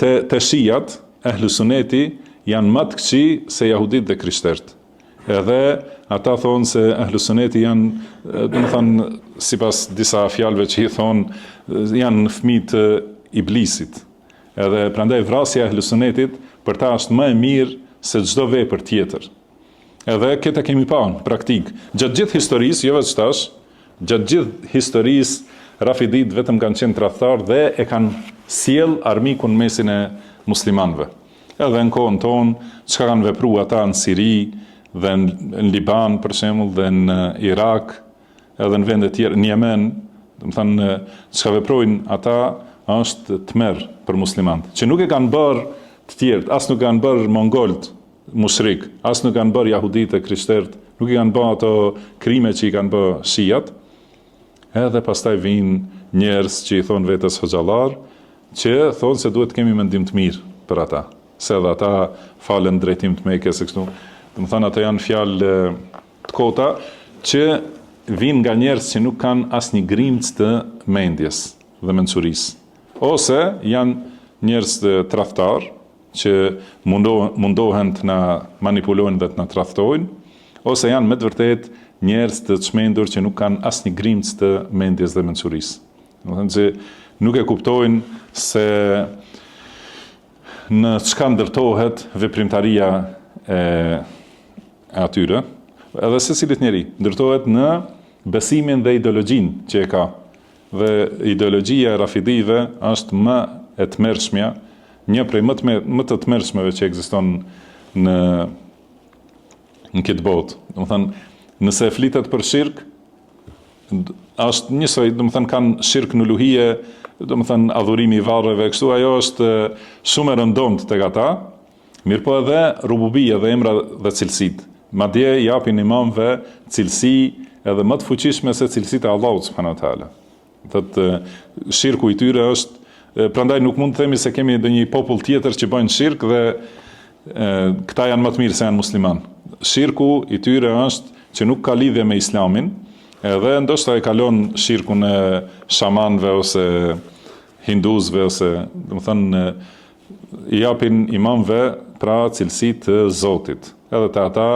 Te shijat, ehlu suneti janë më të këqi se jahudit dhe krishterët. Edhe ata thonë se ehlu suneti janë, do të thonë, sipas disa fjalëve që i thonë, janë fëmijë të iblisit. Edhe prandaj vrasja e ehlu sunetit për ta është më e mirë se çdo vepër tjetër. Edhe këta kemi parë praktik. Gjatë gjithë historisë, jo vetëm tash, gjatë gjithë historisë Rafidit vetëm kanë qenë tradhtar dhe e kanë sjell armikun mesin e muslimanëve. Edhe në kohën tonë, çka kanë vepruar ata në Siri dhe në Liban për shembull dhe në Irak, edhe në vende tjera, në Yemen, do të thënë çka veprojnë ata është tmerr për muslimanët, që nuk e kanë bërë të tjerët, as nuk kanë bërë mongolët mushrik, as nuk kanë bërë jahuditë e krishterët, nuk i kanë bërë ato krime që i kanë bërë shijat. Edhe pastaj vinë njerëz që i thonë vetes hoxhallar, që thonë se duhet të kemi mendim të mirë për ata, se edhe ata falen drejtim të Mekës e kështu. Do të thonë ata janë fjalë të kota që vinë nga njerëz që nuk kanë asnjë grimc të mendjes dhe mençurisë. Ose janë njerëz të tradhtar që mundohen të na manipulojnë dhe të na tradhtojnë, ose janë me të vërtetë njerëz të çmendur që nuk kanë asnjë grimc të mendjes dhe mençurisë. Do të thënë që nuk e kuptojnë se në çka ndërtohet veprimtaria e atyre, edhe secilit njeri ndërtohet në besimin dhe ideologjinë që e ka. Dhe ideologjia e rafidive është më e tmerrshmja, një prej më të tmerrshmeve që ekziston në këtë botë. Do të thënë, nëse flitet për shirk, është njësoj, do të thënë kanë shirk në uluhije, do të thënë adhurimi i varreve, kështu ajo është shumë e rëndomt tek ata, mirëpo edhe rububia dhe emra dhe cilësitë. Madje japin imamëve cilësi edhe më të fuqishme se cilësitë e Allahut subhanahu wa taala. Thotë shirku i tyre është, prandaj nuk mund të themi se kemi ndonjë popull tjetër që bëjnë shirk dhe këta janë më të mirë se janë musliman. Shirku i tyre është që nuk ka lidhje me islamin, edhe ndoshta e kalon shirkun e shamanëve ose hinduzëve ose, do të thënë, i japin imamëve pra cilësi të Zotit. Edhe të ata,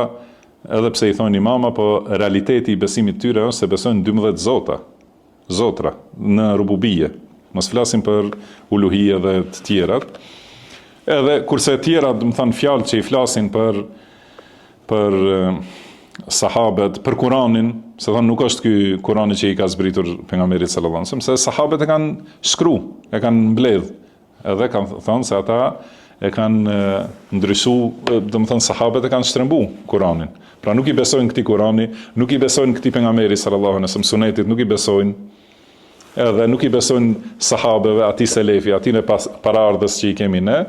edhe pse i thonë imama, po realiteti i besimit tyre është se besojnë 12 zotra në rububie. Mos flasim për uluhije dhe të tjerat. Edhe kurse të tjerat, do të thënë, fjalë që i flasin për sahabet, për Kuranin, se thonë nuk është ky Kurani që i ka zbritur pejgamberit sallallahu alajhi wasallam, se sahabet e kanë shkru, e kanë mbledh, edhe kanë thonë se ata e kanë ndryshuar, do të thënë sahabet e kanë shtrembu Kuranin. Pra nuk i besojnë këtij Kurani, nuk i besojnë këtij pejgamberit sallallahu alajhi wasallam, sunetit nuk i besojnë, edhe nuk i besojnë sahabeve, atij selefi, atij paraardhës që i kemi ne,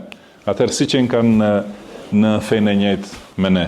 atëherë siç kanë në fenë e njëjtë me ne.